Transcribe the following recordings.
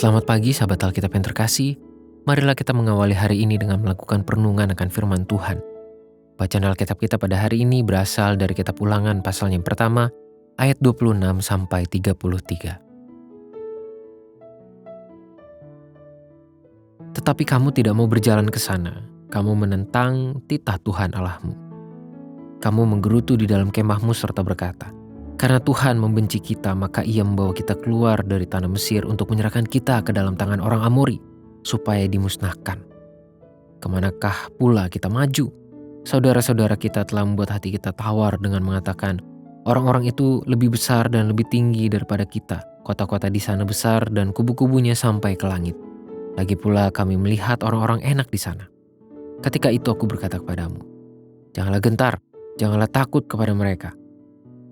Selamat pagi sahabat Alkitab yang terkasih. Marilah kita mengawali hari ini dengan melakukan perenungan akan firman Tuhan. Bacaan Alkitab kita pada hari ini berasal dari kitab Ulangan pasal yang pertama, ayat 26 sampai 33. Tetapi kamu tidak mau berjalan ke sana, kamu menentang titah Tuhan Allahmu. Kamu menggerutu di dalam kemahmu serta berkata, karena Tuhan membenci kita, maka Ia membawa kita keluar dari tanah Mesir untuk menyerahkan kita ke dalam tangan orang Amori, supaya dimusnahkan. Kemanakah pula kita maju? Saudara-saudara kita telah membuat hati kita tawar dengan mengatakan, orang-orang itu lebih besar dan lebih tinggi daripada kita. Kota-kota di sana besar dan kubu-kubunya sampai ke langit. Lagi pula kami melihat orang-orang enak di sana. Ketika itu aku berkata kepadamu, janganlah gentar, janganlah takut kepada mereka.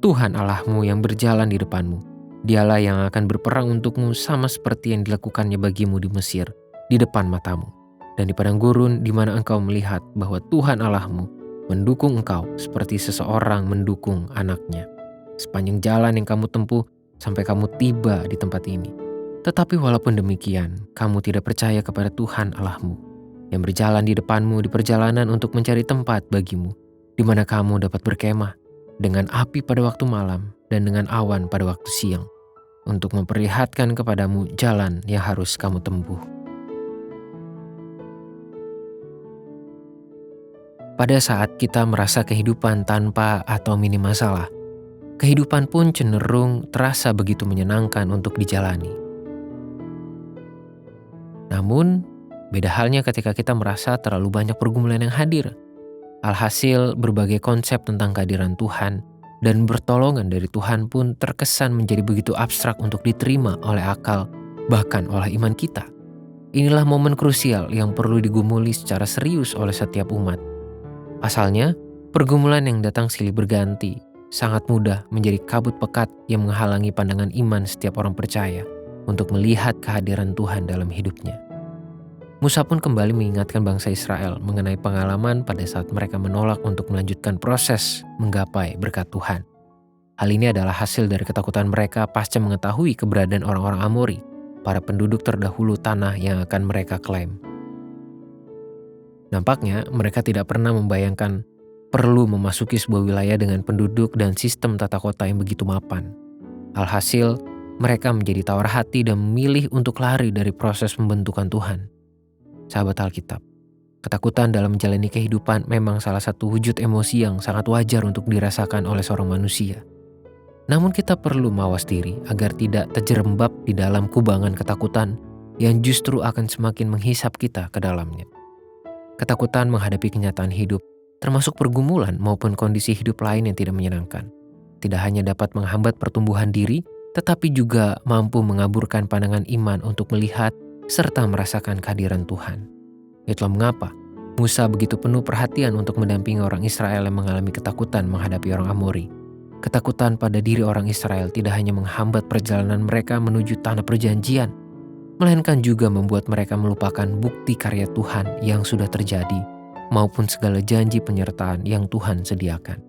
Tuhan Allahmu yang berjalan di depanmu. Dialah yang akan berperang untukmu sama seperti yang dilakukannya bagimu di Mesir, di depan matamu. Dan di padang gurun di mana engkau melihat bahwa Tuhan Allahmu mendukung engkau seperti seseorang mendukung anaknya. Sepanjang jalan yang kamu tempuh sampai kamu tiba di tempat ini. Tetapi walaupun demikian, kamu tidak percaya kepada Tuhan Allahmu, yang berjalan di depanmu di perjalanan untuk mencari tempat bagimu, di mana kamu dapat berkemah, dengan api pada waktu malam dan dengan awan pada waktu siang, untuk memperlihatkan kepadamu jalan yang harus kamu tempuh. Pada saat kita merasa kehidupan tanpa atau minim masalah, kehidupan pun cenderung terasa begitu menyenangkan untuk dijalani. Namun, beda halnya ketika kita merasa terlalu banyak pergumulan yang hadir. Alhasil, berbagai konsep tentang kehadiran Tuhan dan pertolongan dari Tuhan pun terkesan menjadi begitu abstrak untuk diterima oleh akal, bahkan oleh iman kita. Inilah momen krusial yang perlu digumuli secara serius oleh setiap umat. Pasalnya, pergumulan yang datang silih berganti sangat mudah menjadi kabut pekat yang menghalangi pandangan iman setiap orang percaya untuk melihat kehadiran Tuhan dalam hidupnya. Musa pun kembali mengingatkan bangsa Israel mengenai pengalaman pada saat mereka menolak untuk melanjutkan proses menggapai berkat Tuhan. Hal ini adalah hasil dari ketakutan mereka pasca mengetahui keberadaan orang-orang Amori, para penduduk terdahulu tanah yang akan mereka klaim. Nampaknya mereka tidak pernah membayangkan perlu memasuki sebuah wilayah dengan penduduk dan sistem tata kota yang begitu mapan. Alhasil, mereka menjadi tawar hati dan memilih untuk lari dari proses pembentukan Tuhan. Sahabat Alkitab, ketakutan dalam menjalani kehidupan memang salah satu wujud emosi yang sangat wajar untuk dirasakan oleh seorang manusia. Namun kita perlu mawas diri agar tidak terjerembab di dalam kubangan ketakutan yang justru akan semakin menghisap kita ke dalamnya. Ketakutan menghadapi kenyataan hidup, termasuk pergumulan maupun kondisi hidup lain yang tidak menyenangkan, tidak hanya dapat menghambat pertumbuhan diri, tetapi juga mampu mengaburkan pandangan iman untuk melihat serta merasakan kehadiran Tuhan. Itulah mengapa Musa begitu penuh perhatian untuk mendampingi orang Israel yang mengalami ketakutan menghadapi orang Amori. Ketakutan pada diri orang Israel tidak hanya menghambat perjalanan mereka menuju tanah perjanjian, melainkan juga membuat mereka melupakan bukti karya Tuhan yang sudah terjadi, maupun segala janji penyertaan yang Tuhan sediakan.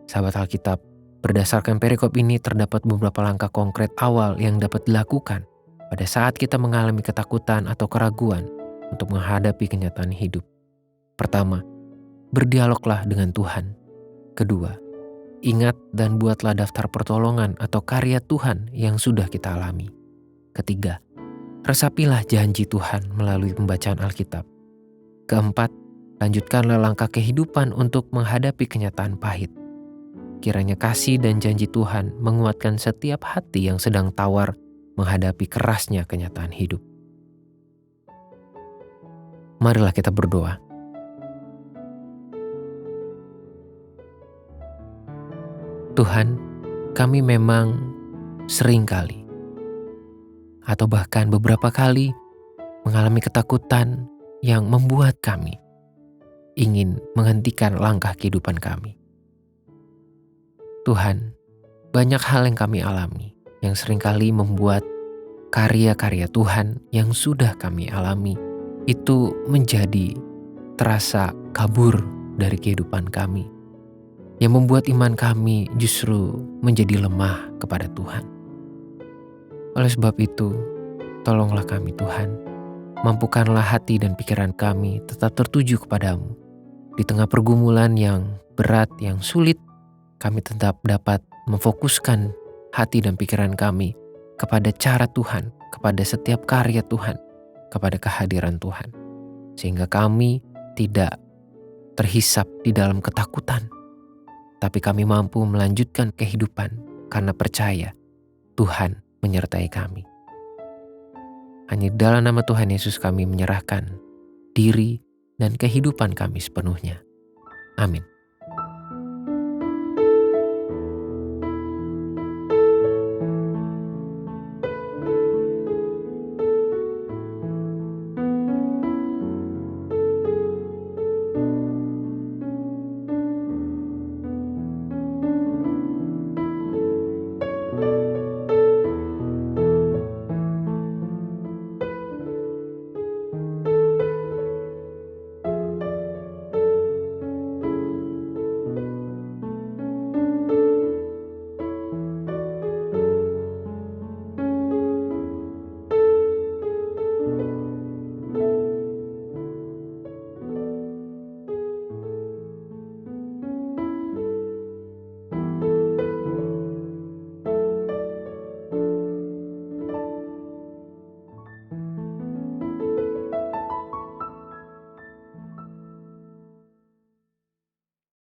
Sahabat Alkitab, berdasarkan perikop ini terdapat beberapa langkah konkret awal yang dapat dilakukan pada saat kita mengalami ketakutan atau keraguan untuk menghadapi kenyataan hidup. Pertama, berdialoglah dengan Tuhan. Kedua, ingat dan buatlah daftar pertolongan atau karya Tuhan yang sudah kita alami. Ketiga, resapilah janji Tuhan melalui pembacaan Alkitab. Keempat, lanjutkanlah langkah kehidupan untuk menghadapi kenyataan pahit. Kiranya kasih dan janji Tuhan menguatkan setiap hati yang sedang tawar menghadapi kerasnya kenyataan hidup. Marilah kita berdoa. Tuhan, kami memang seringkali atau bahkan beberapa kali mengalami ketakutan yang membuat kami ingin menghentikan langkah kehidupan kami. Tuhan, banyak hal yang kami alami yang seringkali membuat karya-karya Tuhan yang sudah kami alami itu menjadi terasa kabur dari kehidupan kami, yang membuat iman kami justru menjadi lemah kepada Tuhan. Oleh sebab itu, Tolonglah kami Tuhan, mampukanlah hati dan pikiran kami tetap tertuju kepadamu. Di tengah pergumulan yang berat, yang sulit, kami tetap dapat memfokuskan hati dan pikiran kami kepada cara Tuhan, kepada setiap karya Tuhan, kepada kehadiran Tuhan. Sehingga kami tidak terhisap di dalam ketakutan, tapi kami mampu melanjutkan kehidupan karena percaya Tuhan menyertai kami. Hanya dalam nama Tuhan Yesus kami menyerahkan diri dan kehidupan kami sepenuhnya. Amin.